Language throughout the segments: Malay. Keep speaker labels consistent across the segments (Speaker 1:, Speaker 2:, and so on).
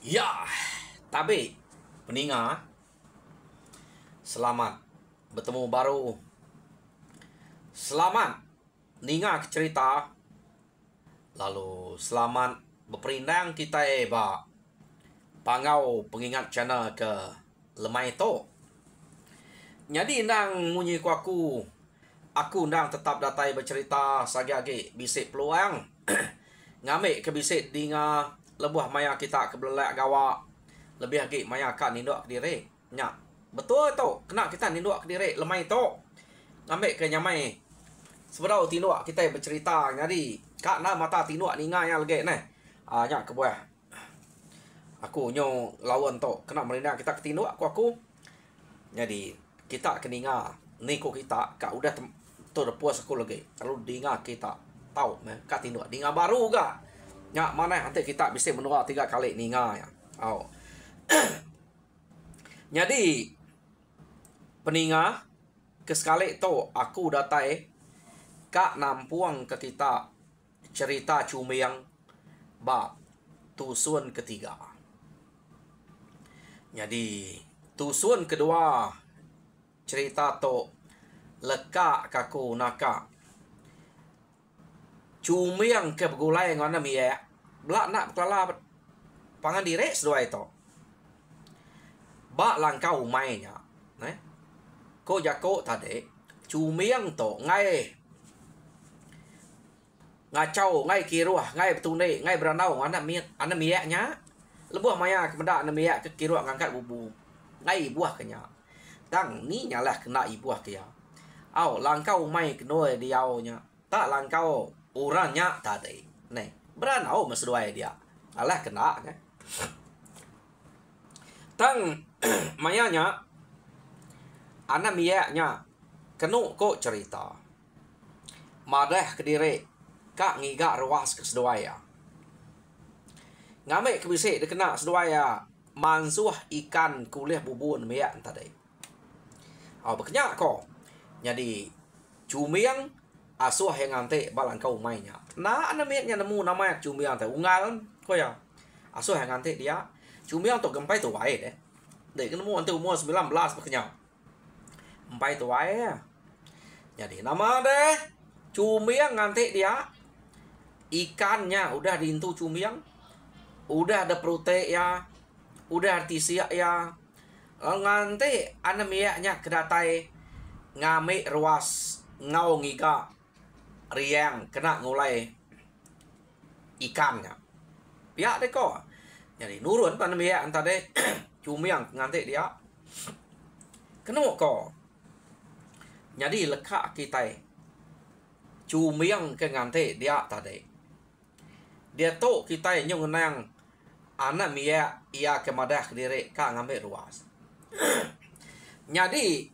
Speaker 1: Ya, tapi peninga, selamat bertemu baru. Selamat ninga cerita. Lalu selamat berperindang kita ba pangau pengingat channel ke lemai to. Jadi ndang munyi ku aku ndang tetap datai bercerita sagi-agi bisik peluang. Ngamik ke bisik dinga lebuh maya kita ke belak gawa lebih lagi maya kat ninduk ke diri nya betul tu kena kita ninduk ke diri lemai tu ngambil ke nyamai seberau tinduk kita bercerita jadi kak na mata tinduk ninga yang lagi ne nya ke buah aku nyo lawan tu kena merindang kita ke tinduk aku jadi kita ke ninga ni ko kita kak udah tu puas aku lagi kalau dinga kita tahu kat tinduk dinga baru ga nya mana nanti kita bisa menua 3 kali ninga ya. Oh. Jadi peninga ke sekali tu aku datai kak nampuang ke kita cerita cumiang ba tusun ketiga. Jadi tusun kedua cerita tu leka kaku naka cumiang ke begulai ngana mi ya belak nak kelala pangan direk sedua itu ba langkau mainnya ko jako tadi cumiang to ngai ngacau ngai kiruah ngai betune ngai beranau ngana mi nya lebuh maya kemenda ana mi ke kiruah ngangkat bubu ngai buah kenya tang ni nyalah kena ibuah kaya au langkau mai kenoi diau nya tak langkau orangnya tadi nih beranau mesduai dia alah kena kan tang mayanya anak miaknya kenu ko cerita madah ke diri kak ngiga ruas ke seduaya ngamik ke bisik dia kena seduaya mansuh ikan kuliah bubun miak tadi berkenyak ko jadi cumiang asuh yang ngante balang kau mainnya na ana miaknya nemu nama cumiang teh ungal ko ya asuh yang ngante dia cumiang to gempai tu wae deh để nemu ante umur 19 berkenyak empai tu wae ya jadi nama deh cumiang ngante dia ikannya udah diintu cumiang udah ada protein ya udah artisia ya ngante ana miaknya kedatai ngamik ruas ngau ngiga riang kena ngulai ikannya pihak deh kok jadi nurun pandemi ya antara deh cumiang nganti dia kena kok jadi lekak kita cumiang ke nganti dia tadi dia tu kita nyung nang anak mia ia kemadah diri kak ngambil ruas jadi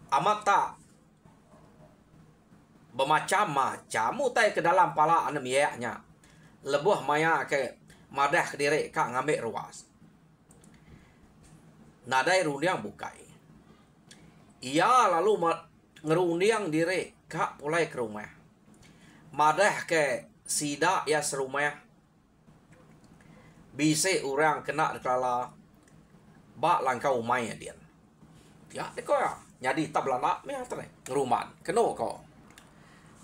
Speaker 1: amat tak bermacam-macam mutai ke dalam pala anda miaknya lebuh maya ke madah ke diri kak ngambil ruas nadai rundiang bukai ia lalu ngerundiang diri kak pulai ke rumah madah ke sida ya serumah bisa orang kena dekala bak langkau maya dia ya deko ya jadi tablana meh ngeruman keno kok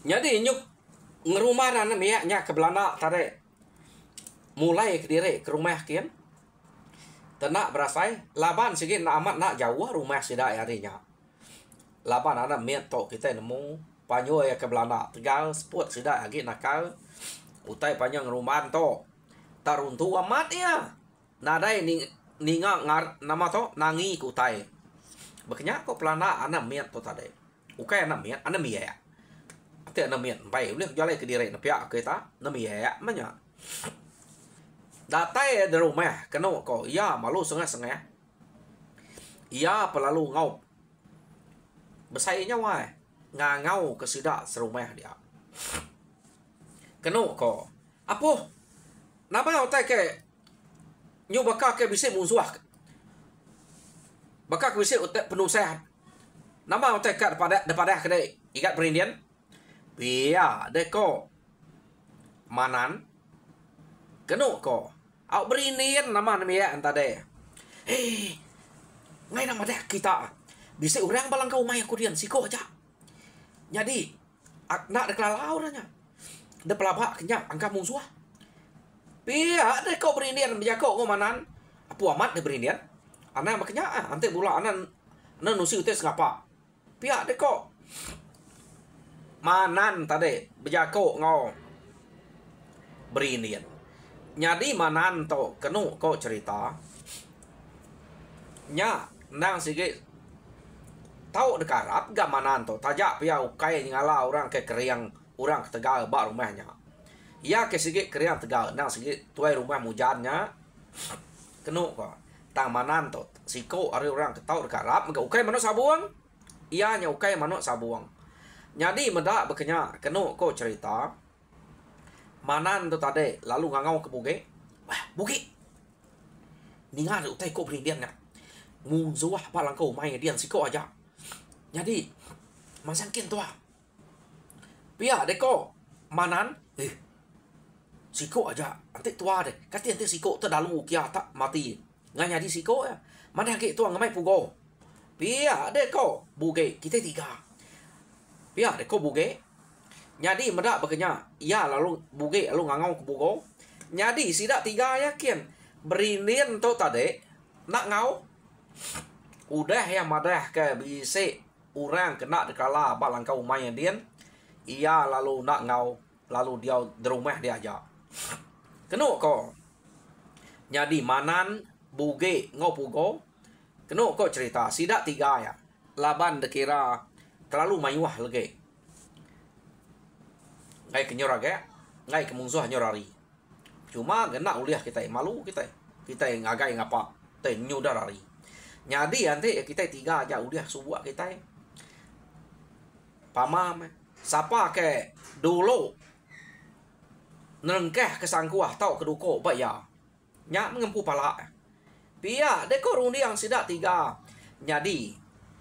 Speaker 1: jadi nyuk ngerumaran miaknya ke Belanda tadi mulai ke diri ke rumah kian tenak berasai laban sikit nak amat nak jauh rumah sida harinya laban ada miat to kita nemu panyo ya ke Belanda tegal sport sida lagi nakal utai panjang rumahan to taruntu amat ya nadai ninga ngar nama to nangi kutai bekenya kok pelana ana miat to tadi ukai ana miat ya tiada namian baik boleh jalan ke diri pihak kita namia mana datai dari rumah kena kau ya malu sengah ya pelalu ngau besainya wah ngau ke sida serumah dia kena kau apa napa otak ke nyoba ke bisa musuh bakal bisa penuh sehat nama otak daripada kedai ikat perindian Bia deko manan kenu ko Au berinian nama namanya tadi. Ngay nama deh kita. Bisa orang balang kau mai aku dian siko aja. Jadi nak deklalau orangnya. De pelabak kenyak angka musuh. Pia de kau berinian menjaga kau manan. Apu amat de berinian. Ana makanya ante bula anan nusi utes ngapa. Pia de kau manan tadi berjaga ngau berinian. Jadi manan to kenu kau cerita nya nang sige tahu dekarap gak manan to tajak pia ukai ngala orang ke keriang orang ke Tegal ba rumahnya ya ke sige keriang Tegal nang sige tuai rumah mujannya kenu ko tang manan to siko ari orang ke tahu dekarap gak ukai manuk sabuang iya nya ukai manuk sabuang jadi meda bekenya kenu ko cerita manan tu tadi lalu ngangau ke buge. Wah, buge. Ningan utai ko brindian na. Munzuah palang ko mai dian siko aja. Jadi masangkin tua. Pia deko manan siko aja. Ante tua de. Kati ante siko tu dalu kia tak mati. Nganya di siko ya. Mana ke tua ngamai pugo. Pia deko buge kita tiga. Pia deko buge. Jadi meda bekenya ya lalu buge lalu ngangau ke bugo. Jadi sidak tiga yakin berinin tu tadi nak ngau udah ya madah ke bisi orang kena dekala balang kau main dian iya lalu nak ngau lalu dia di rumah dia aja kenu ko jadi manan buge ngau bugo kenu ko cerita sidak tiga ya laban dekira terlalu mayuah lagi ngai kenyorage ngai kemungsuh nyorari cuma kena uliah kita malu kita ngagai ngapa teh nyudarari jadi nanti kita tiga aja udah subuh kita pamam siapa ke dulu nengkeh kesangkuah tau keduko baya nyak mengempu pala pia deko rundi yang sidak tiga jadi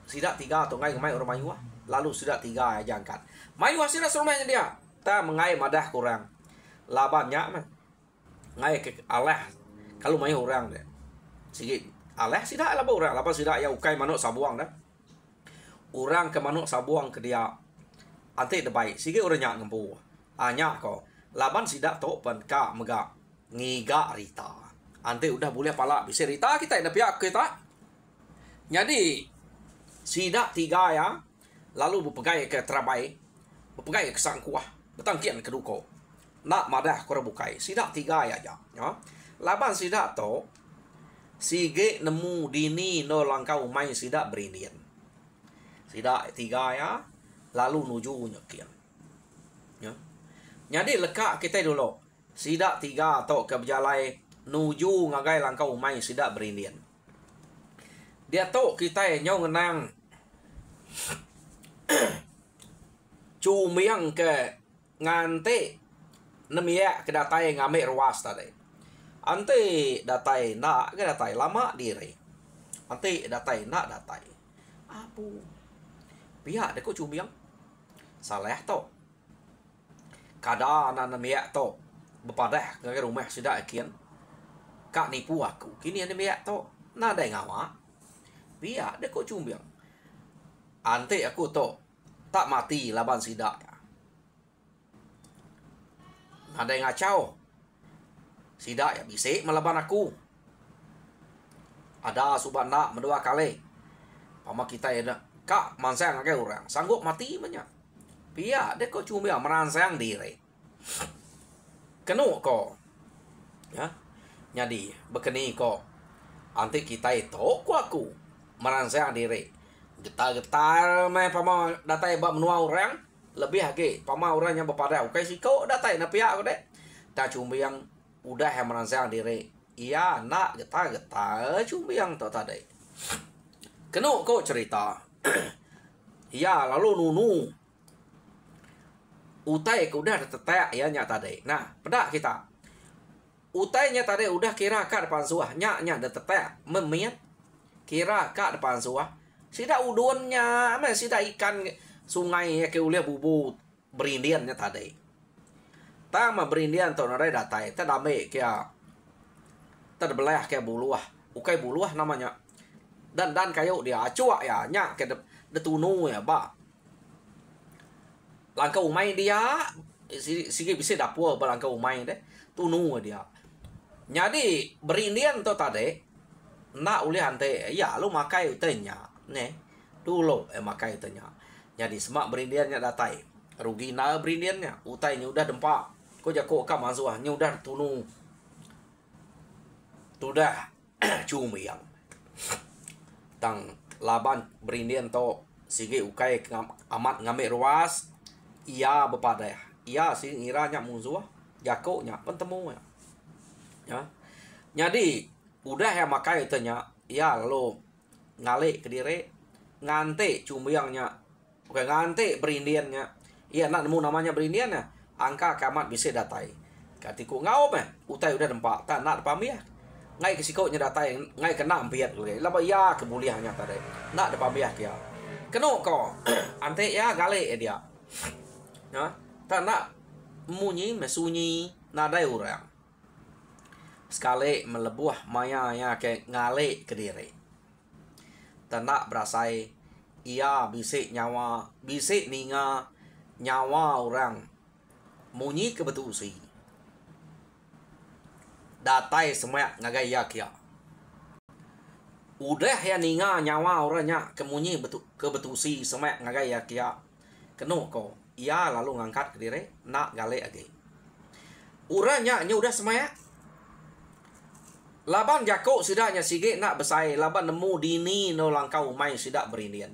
Speaker 1: sidak tiga atau ngai orang mayuah lalu sidak tiga aja angkat mayuah sidak serumahnya dia ta mengai madah kurang labannya mah ngai ke alah kalau mai orang deh sikit alah sidak lah orang laba sidak ya ukai manuk sabuang dah orang ke manuk sabuang ke dia ante debai sikit orang nyak ngempu anya ko laban sidak to pan ka mega ngiga rita ante udah boleh pala bisa rita kita ada pihak kita jadi sidak tiga ya lalu berpegai ke terabai berpegai ke sangkuah betangkian keduko nak madah kora bukai sidak tiga ya ya laban sidak to sige nemu dini no langkau mai sidak berinian sidak tiga ya lalu nuju nyekian ya jadi lekak kita dulu sidak tiga to ke berjalai nuju ngagai langkau mai sidak berinian dia to kita nyau ngenang cumiang ke ngante nemia kedatai ngamek ruas tadi ante datai nak ke datai lama diri ante datai nak datai apu pihak deko cumiang saleh to kada anak nemia to bepadah ke rumah sidak kian kak nipu aku kini nemia to na dai ngawa pihak deko cumiang ante aku to tak mati laban sidak ada yang ngacau sidak ya bisik melaban aku ada subana mendua kali pama kita ya kak mansang ke orang sanggup mati banyak pia dek kok cuma merangsang diri kenu ko ya jadi bekeni ko anti kita itu aku merangsang diri getar-getar me pama datai bab menua orang lebih lagi pama orang yang berpada oke sih kau datai na pihak dek dah cuma yang udah yang merangsang diri iya nak getar-getar cuma yang tu tadi kenu kau cerita iya lalu nunu utai ke udah tetek ya nya tadi nah pedak kita utainya tadi udah kira kat depan suah nya ada tetek memiat kira kat depan suah sida udunnya ama sida ikan sungai ya ke ulia bubu berindiannya tadi tama berindian to nare datai ta dame kia terbelah ke buluah. Ukai buluah namanya. Dan kayu dia acua ya nya ke de tunu ya ba. Langkah umai dia sige bisa dapur balangkah umai deh. Tunu dia. Jadi berindian to tadi nak uli hante ya lu makai utenya ne dulu makai utenya. Jadi semak berindiannya datai rugi na berindiannya utainya udah dempak ko jako ka mansuahnya udah tunu sudah cumiang tang laban berindian to sige ukai amat ngame ruas ia bepada ya ia sing iranya musuh jako nya pentemu ya. Jadi udah ya makai itanya ya lalu ngale ke dire ngante cumiangnya oke ngante berindiannya iya nak nemu namanya berindiannya angka kamat bisa datai katiku ngau utai udah dempak tak nak pamia ngai kesikonya datai ngai kena ampiat gue laba ya kemuliaannya tadi nak de pamia kia keno ko ante ya gale dia ya tak nak munyi mesunyi nadai orang sekali melebuh maya ya ke ngale ke diri tak berasai ia bisik nyawa bisik ninga nyawa orang munyi kebetusi datai semua ngagai ya kia udah ya ninga nyawa orangnya kemunyi kebetusi semua ngagai ya kia keno ko ia lalu ngangkat ke diri nak gale age orangnya udah semua laban jako sidaknya sige nak besai laban nemu dini no langkau umai sidak berindian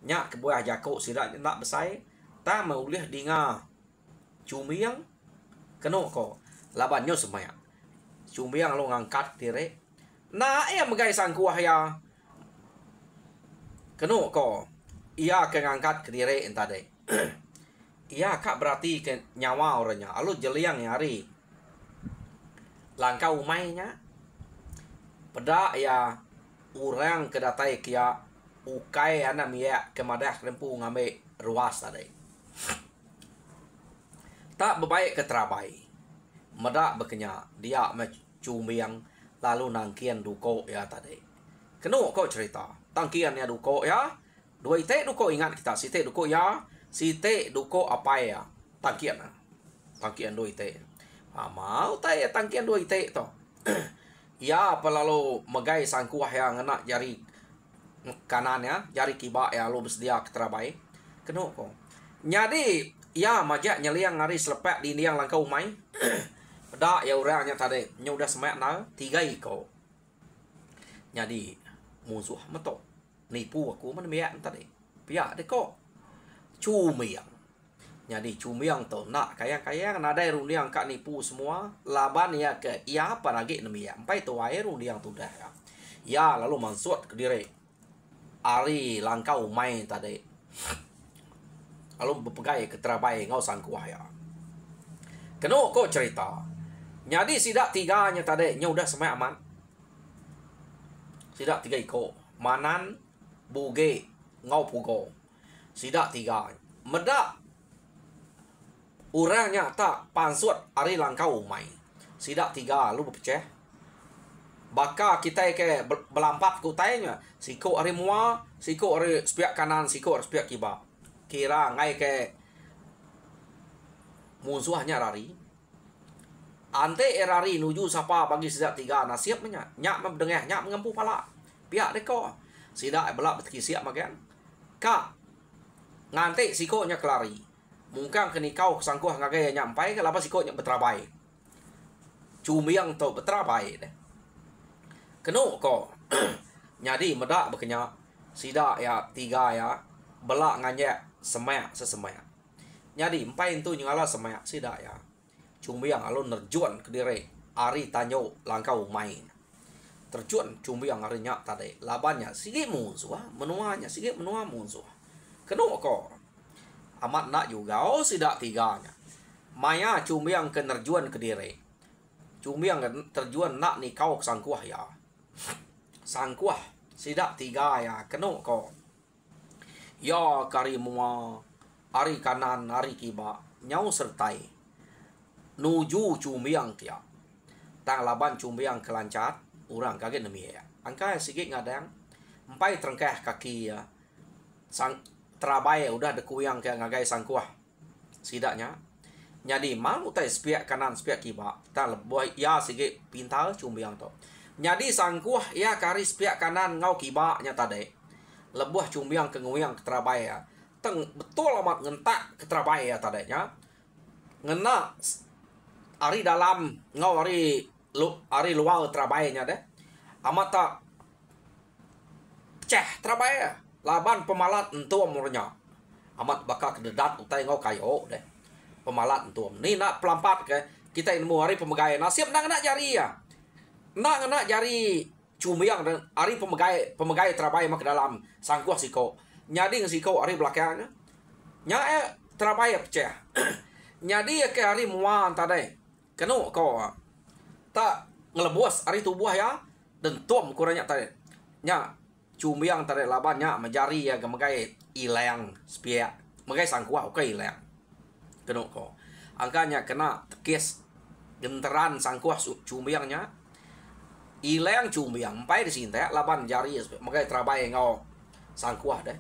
Speaker 1: nya kebuah jako sidaknya nak besai ta maulih dinga cumiang keno ko laban nyo semaya cumiang lo ngangkat dire na megai sangkuah ya keno ko ia ke ngangkat ke dire entade ia kak berarti ke nyawa orangnya alu jeliang hari langkau umainya pada ya orang kedatai kia ukai ana mia kemadah rempu ngame ruas tadi tak berbaik ke terabai medak bekenya dia mecumiang lalu nangkian duko ya tadi keno kok cerita tangkian ya duko ya dua ite duko ingat kita site duko ya site duko apa ya tangkian dua ite mau tay tangkian dua ite to ya pelalu megai sangkuah yang ngena jari kanannya jari kiba ya lo bersedia keterabai keno ko jadi ya majak nyeliang ngari selepek di yang langkau umai dak ya orangnya tadi udah semak na 3 iko jadi musuh metok nipu aku mana miak tadi pihak de ko cumiang jadi cumiang to nak kayang nada rundiang kak nipu semua laban ya ke ia apa lagi nemia empai to air rundiang tu dah ya lalu mansut ke diri ari langkau main tadi lalu berpegai ke terabai ngau sangkuah ya keno kok cerita jadi sidak 3-nya tadi nya udah semai aman sidak 3 iko manan buge ngau pugo sidak 3 medak orangnya tak pansut ari langkau umai sidak 3 lu berpecah baka kita ke belampat kutainya siko ari mua siko ari sepiak kanan siko ari sepiak kiba kira ngai ke musuhnya rari ante erari nuju sapa bagi sidak 3 nasib nya nyak mendengah nyak mengempu pala pihak deko sidak belak betki siap makan ka ngante siko nya kelari mungkin kini kau sangkuh ngagai nyampai ke lapa sikonya beterabai cumiang to beterabai deh keno ko nyadi medak bekenya sida ya 3 ya belak nganya semak sesemak nyadi empai itu nyala semak sida ya cumiang alun nerjuan ke dire ari tanyo langkau main terjuan cumiang ari nyak tadi labannya sige musuh menuanya sige menua musuh keno ko amat nak juga sidak 3-nya maya cumiang ke nerjuan ke dire cumiang terjuan nak ni kau sangkuah ya sangkuah sidak 3 ya keno ko ya karimua ari kanan ari kiba nyau sertai nuju cumiang kia tang laban cumbiang kelancat urang kaget nemi ya angka sikit ngadang empai terengkah kaki ya sang terabai udah dekuyang ke ngagai sangkuah sidaknya jadi mau utai spiak kanan spiak kiba ta lebuh ya sikit pintal cumbiang to jadi sangkuah ya kari spiak kanan ngau kiba nya tade lebuh cumbiang ke nguyang ke terabai ya teng betul amat ngentak ke terabai ya tadenya ngena ari dalam ngau ari luar terabainya deh amat tak pecah terabaya laban pemalat entuam murnya amat bakal kededat utai ngau kayo deh pemalat entuam ni nak pelampat ke kita ilmu hari pemegai nasib nak jari ya nak jari cumiang dan ari pemegai terabaya mak dalam sangkuah siko nyadi siko ari belakangnya nya terabaya pecah nyadi ke hari muan tadi kenu kau tak ngelebos ari tubuh ya dan tuam kurangnya tadi nya cumbiang tadi labannya menjari ya gemegai ilang spia megai sangkuah oke ilang kenu kau angkanya kena tekis genteran sangkuah cumbiangnya ilang cumbiang empai di sini laban jari megai terabai ngau sangkuah deh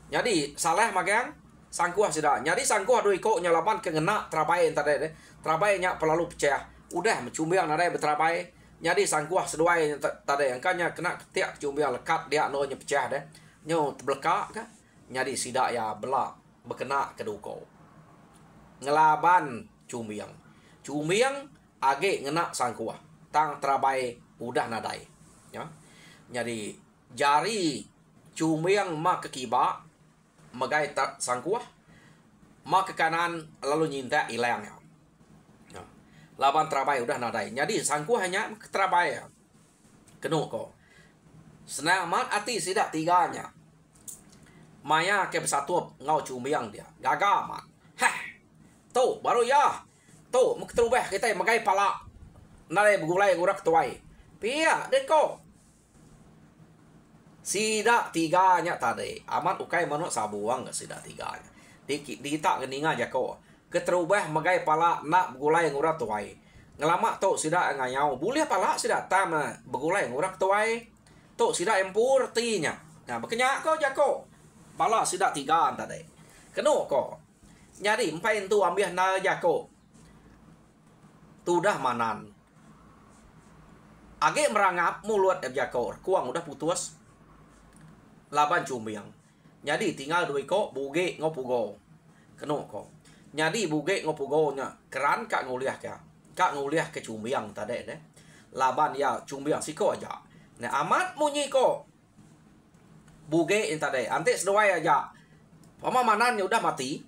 Speaker 1: jadi salah magang sangkuah sudah jadi sangkuah doi kok nyalaban kena terabai tadi deh terabai nya pelalu pecah udah mencumbiang nadai beterabai jadi sangkuah seduai tadi angkanya kena ketiak cumbiang lekat dia no nya pecah deh nyo teblekak kan jadi sidak ya belak berkena keduko ngelaban cumbiang age ngena sangkuah tang terabai udah nadai ya jadi jari cumbiang mak ke kiba megai sangkuah mak ke kanan lalu nyinta ilang ya laban terabai udah nadai jadi sangkuah hanya terabai ya kenu kok senang amat ati sidak tiganya maya ke besatu ngau cumbiang dia gagal amat tuh baru ya tuh mek terubah kita megai pala nalai begulai ngurak tuai pia deko sidak tiganya tadi amat ukai manuk sabuang gak sidak tiganya di tak geninga aja kok keterubah megai pala nak begulai ngurak tuai ngelama tuh sidak ngayau boleh pala sidak tam begulai ngurak tuai tuh sidak empur tinya nah bekenya kau jako pala sidak tiga tadi kenu kok jadi empai tu ambil na jako tu dah manan age merangap mulut jako kuang udah putus laban cumbiang jadi tinggal dua kok buge ngopugo kenu kok jadi buge ngopugo nya keran kak nguliah ke cumbiang tadi deh laban ya cumbiang siko aja nah amat munyi kok buge yang tadi ante seduai aja pamamanan udah mati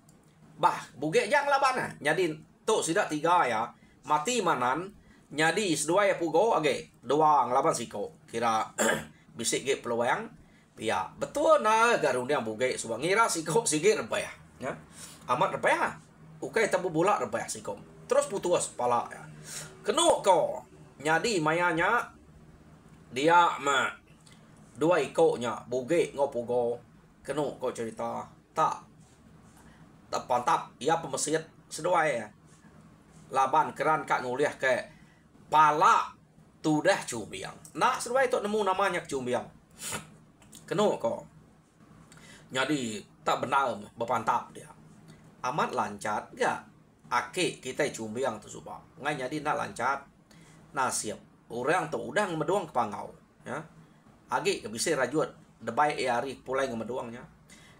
Speaker 1: bah buge yang laban jadi tuh sidak tiga ya mati manan jadi seduai pugo age dua ngelaban siko kira bisik ge peluang ya betul na garunda buge subang ngira siko sige rebah ya amat rebah ukai tabu bola rebah siko terus putus pala ya kenu ko nyadi mayanya dia mah dua ikoknya buge ngopugo kenu ko cerita tak pantap ia pemesit seduai ya laban keran kak nguliah ke pala tudah cumbiang nak seduai itu nemu namanya cumbiang kenu ko jadi tak benar berpantap dia amat lancar gak ake kita cumbiang tu subang ngai jadi nak lancar nasib orang tu udah ngemeduang ke pangau ya agi ke bisa rajut debai hari pulai ngemeduangnya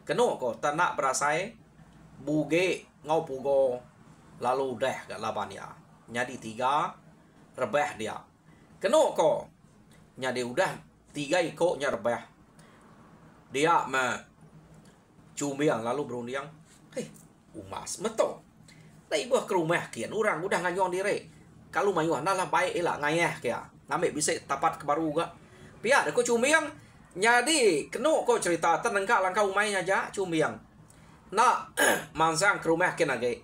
Speaker 1: kenu ko tak nak berasai buge ngau pugo lalu dah gak laban ya jadi tiga rebah dia kenu ko jadi udah tiga ikoknya rebah dia mah cumbiang lalu berunding umas meto lai buah ke rumah kian orang udah nganyong diri kalau mayuh nalah baik elak ngayah kia ngambil bisa tapat ke baru gak pihak aku cumbiang jadi kenu kau cerita tenengkak langkah umainya aja cumbiang nak mansang ke rumah kena ge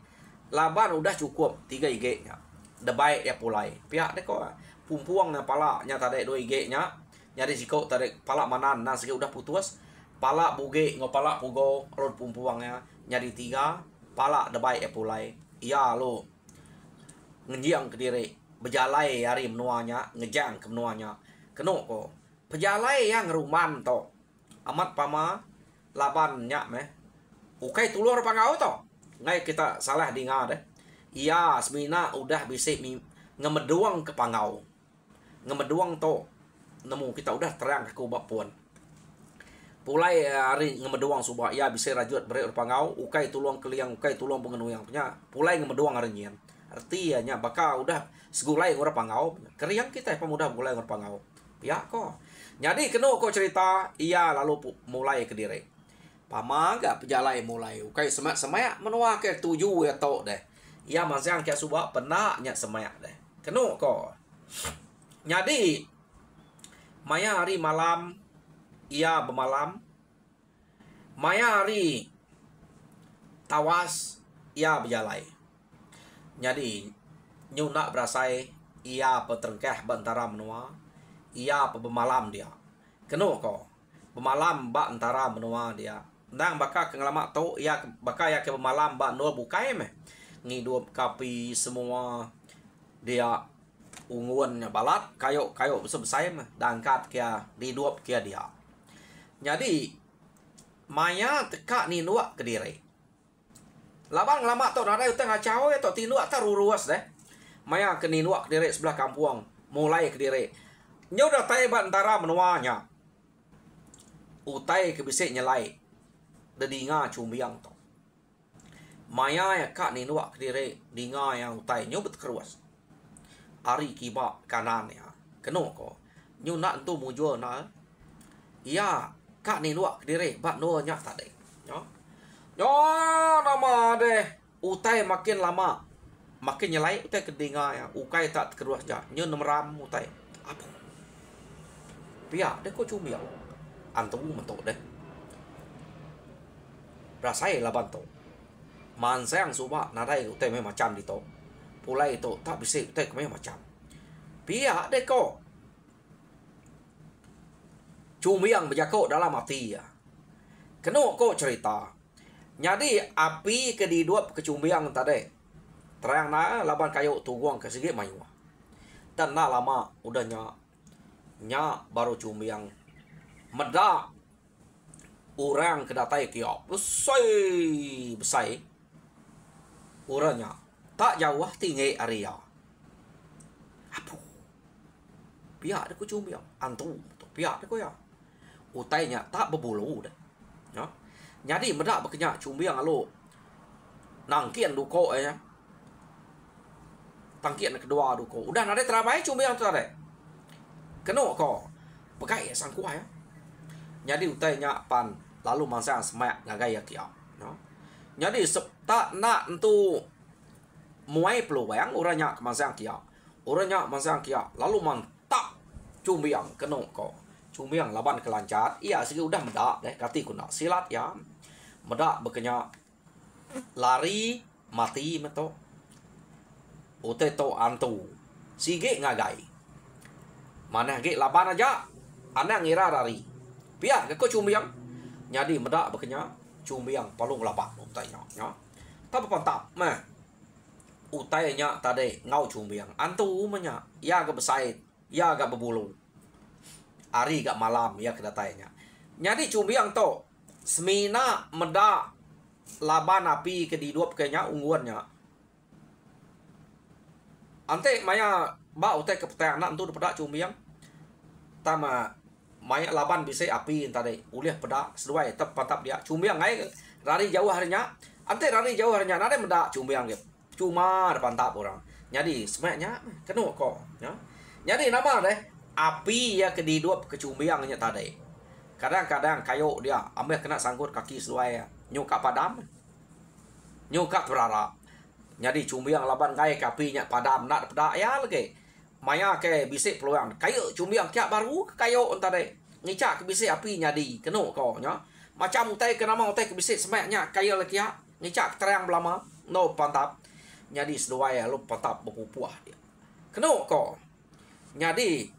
Speaker 1: laban udah cukup 3 IG nya debai ya pulai pihak deko pumpuang na pala nya tadi 2 IG nya jadi siko tadi pala manan nah segi udah putus pala buge ngopala pugo rod pumpuangnya jadi 3 pala debai ya pulai iya lo ngenjiang ke diri berjalai hari menuanya ngejang ke menuanya keno ko pejalai yang ruman to amat pama laban nya meh ukai tulur pangau to ngai kita salah dengar deh iya semina udah bisa ngemeduang ke pangau ngemeduang to nemu kita udah terang ke kubak pun pulai hari ngemeduang subah ya bisa rajut beri pangau ukai tulung keliang ukai tulung pengenuyang punya pulai ngemeduang harinyan artinya baka udah segulai ngora pangau keriang kita pemuda mulai ngora pangau ya kok jadi kena kok cerita iya lalu mulai ke diri pamaga pejalai mulai ukai semak menua ke tuju ya to deh iya masang ke subah penaknya semak deh kena kok jadi maya hari malam ia bermalam maya hari tawas ia berjalai jadi nyuna berasai ia peterengkeh bantara menua ia bermalam dia kena kok bermalam ba antara menua dia nang baka kengelama to ia baka ya ke bermalam ba no bukai meh ngidup kapi semua dia unguannya balat kayo besar mah dangkat kia diduap kia dia jadi maya teka ni nuak ke diri labang lama to nada utang ngacau ya to tinuak taruruas deh maya ke ni nuak ke diri sebelah kampung mulai ke diri nyoda tai bantara menuanya utai ke bisik nyelai dedinga cumbiang to maya ya kak ni nuak ke diri dinga yang utai nyobet keruas ari kiba kanan ya keno ko nyuna entu mujo na iya kak ni luak diri bat no nya tadi yo nama deh utai makin lama makin nyelai utai kedinga ya ukai tak keruas ja nyu nemram utai apa pia deh ko cumi antu mentok deh rasai laban to man sayang suba nadai utai me macam di to pulai itu tak bisa utai kemai macam pia deh ko cumi yang berjako dalam hati ya kena ko cerita jadi api ke di dua kecumbiang tadi terang na laban kayu tuguang ke segi mayu dan na lama udah nya baru cumbiang meda orang kedatai kia besai orangnya tak jauh tinggi area apa pihak dia ku cumbiang antu pihak dia ku ya utainya tak berbulu dah ya jadi medak berkenyak cumbiang lalu nangkian duko ya tangkian kedua duko udah nade terabai cumbiang tu tadi kena ko bekai sang kuah ya jadi utainya pan lalu masa semak ngagai ya kia ya jadi tak nak entu muai peluang orangnya kemasang kia orangnya masang kia lalu mantap cumbiang kena ko cumbiang laban kelancar iya segi udah medak deh kati kuna silat ya medak berkenyak lari mati meto ote to antu sige ngagai mana ge laban aja anak ngira lari pia ke ko cumbiang jadi medak berkenyak cumbiang palung laban utainya ya tapi pantap mah utainya tadi ngau cumbiang antu menya ya ke besait ya gak berbulu hari gak malam ya kedatainya jadi cumbiang to semina meda laban api ke diduap kayaknya ungguannya ante maya ba utai ke anak tu pada cumbiang tama maya laban bisa api tadi uliah peda sesuai tep dia cumbiang ngai lari jauh harinya ante lari jauh harinya nade meda cumbiang gitu cuma pantap orang jadi semaknya kena kok ya jadi nama deh api ya ke diduap ke cumbiangnya tadi kadang-kadang kayu dia ambil kena sangkut kaki sesuai nyuka padam nyuka berara jadi cumbiang laban kai kapinya padam nak pedak ya lagi maya ke bisik peluang kayu cumbiang kiak baru kayu tadi ngicak ke bisik api nyadi kena kok nya macam utai kenama utai ke bisik semaknya kayu lagi ya ngicak terang belama no pantap jadi sesuai lu pantap berpupuah dia kena kok jadi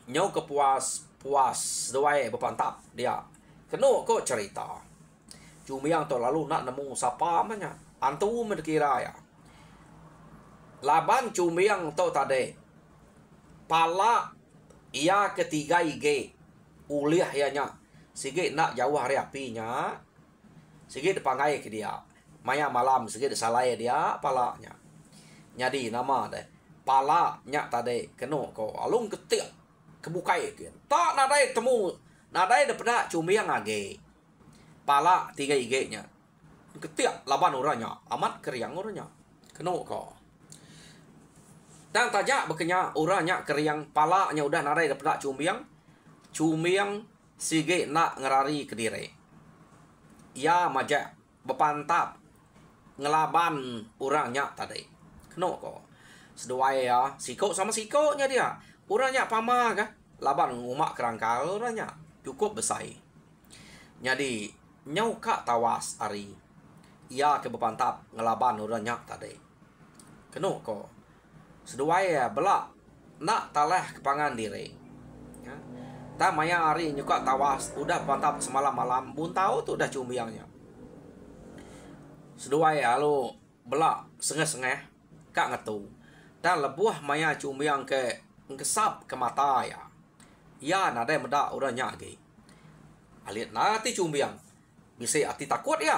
Speaker 1: nyau puas doai berpantap dia kena kok cerita cumbiang tu lalu nak nemu siapa namanya antu menekira ya laban cumiang to tade pala ia ketiga ige uliah ianya sige nak jauh hari apinya sige depangai ke dia maya malam sige desalai dia palanya jadi nama deh pala nya tade keno ko alung ketik kebukai ke tak nadai temu nadai depena cumiang age pala tiga ige nya ketik laban orangnya amat keriang orangnya keno ko dan tajak bekenya orangnya keriang palanya udah nadai depena cumiang sige nak ngerari ke dire ia majak bepantap ngelaban orangnya tadi keno ko seduai ya siko sama sikonya dia orangnya pama kah laban ngumak kerangkal orangnya cukup besar jadi nyauka tawas ari ia ke bepantap ngelaban orangnya tadi keno ko seduai ya belak nak taleh kepangan diri ya tak maya hari nyuka tawas udah bepantap semalam malam buntau tuh udah cumiangnya seduai ya lo belak sengeh-sengeh kak ngetu dan lebuah maya cumiang ke ngesap ke mata ya ya nadai meda orangnya lagi alit nanti cumiang bisa ati takut ya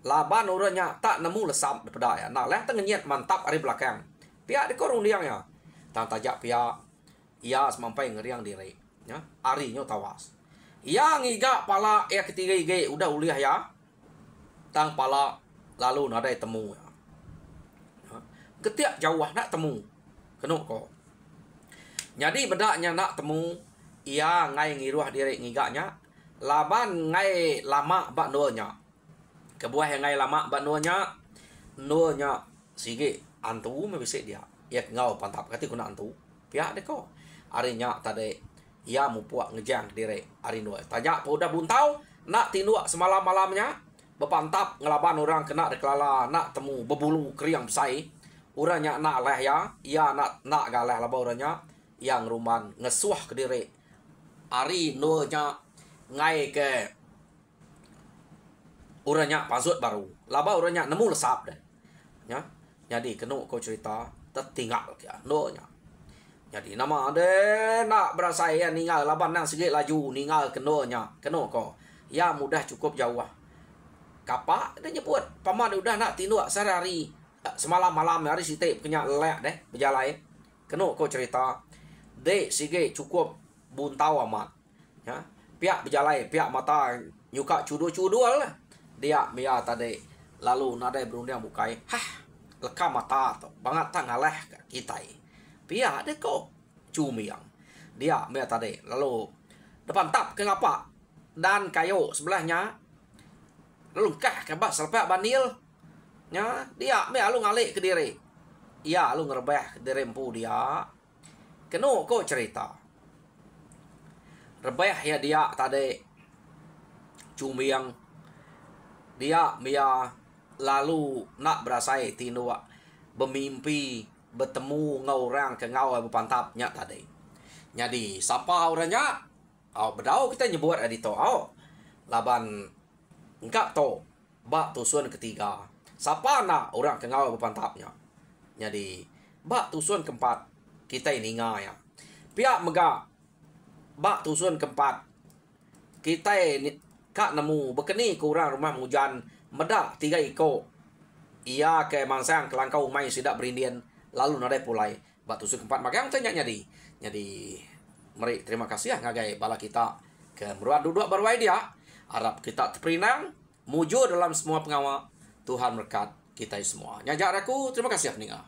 Speaker 1: laban orangnya tak nemu lesap daripada ya nah leh tengenyet mantap hari belakang pihak di korung diang ya tang tajak pihak ia semampai ngeriang diri ya arinya tawas ia ngiga pala ya ketiga ige udah uliah ya tang pala lalu nadai temu ya ketiak jauh nak temu keno ko jadi bedaknya nak temu ia ngai ngiruah diri ngiganya laban ngai lama bak nuanya kebuah yang ngai lama bak nuanya sige antu mebisik dia ya ngau pantap kati kuna antu pihak deko arinya tade ia mupuak ngejang diri ari nuai tajak udah buntau nak tinduak semalam malamnya bepantap ngelaban orang kena deklala nak temu bebulu keriang besai orangnya nak leh ya ia nak galeh laba orangnya yang ruman ngesuah ke diri ari nunya ngai ke orangnya pasut baru laba orangnya nemu lesap deh ya jadi kena kau cerita tertinggal ya nunya jadi nama ade nak berasa ya ninggal laban nang sikit laju ninggal kenonya keno ko ya mudah cukup jauh kapak dia nyebut paman udah nak tinduak sehari semalam malam hari sitik kena lek deh berjalan keno ko cerita dek sige cukup buntau amat ya pihak berjalan pihak mata nyuka cudul-cudul lah dia mia tadi lalu nadai berundang bukai lekam mata tu banget tak ngaleh kita pihak dek ko cumiang dia mia tadi lalu depan tap kenapa dan kayu sebelahnya lalu kah kebak selpak banil nya dia me alu ngalik ke diri iya alu ngerebeh ke diri empu dia keno ko cerita rebeh ya dia tadi cumiang dia mia lalu nak berasai tinua bermimpi bertemu ngorang ke ngau berpantapnya tadi jadi siapa orangnya bedau kita nyebut edito laban engkak to bak tusun ketiga siapa nak orang kengau berpantapnya jadi bak tusun keempat kita ini ya pihak mega bak tusun keempat kita ini kak nemu bekeni kurang rumah mujan medak tiga iko ia ke mangsang kelangkau main sidak berindian lalu nadai pulai bak tusun keempat makanya tanya jadi mari terima kasih ya ngagai bala kita ke meruat duduk berwai dia harap kita terperinang muju dalam semua pengawal Tuhan berkat kita semua. Nyajak aku, terima kasih pendengar.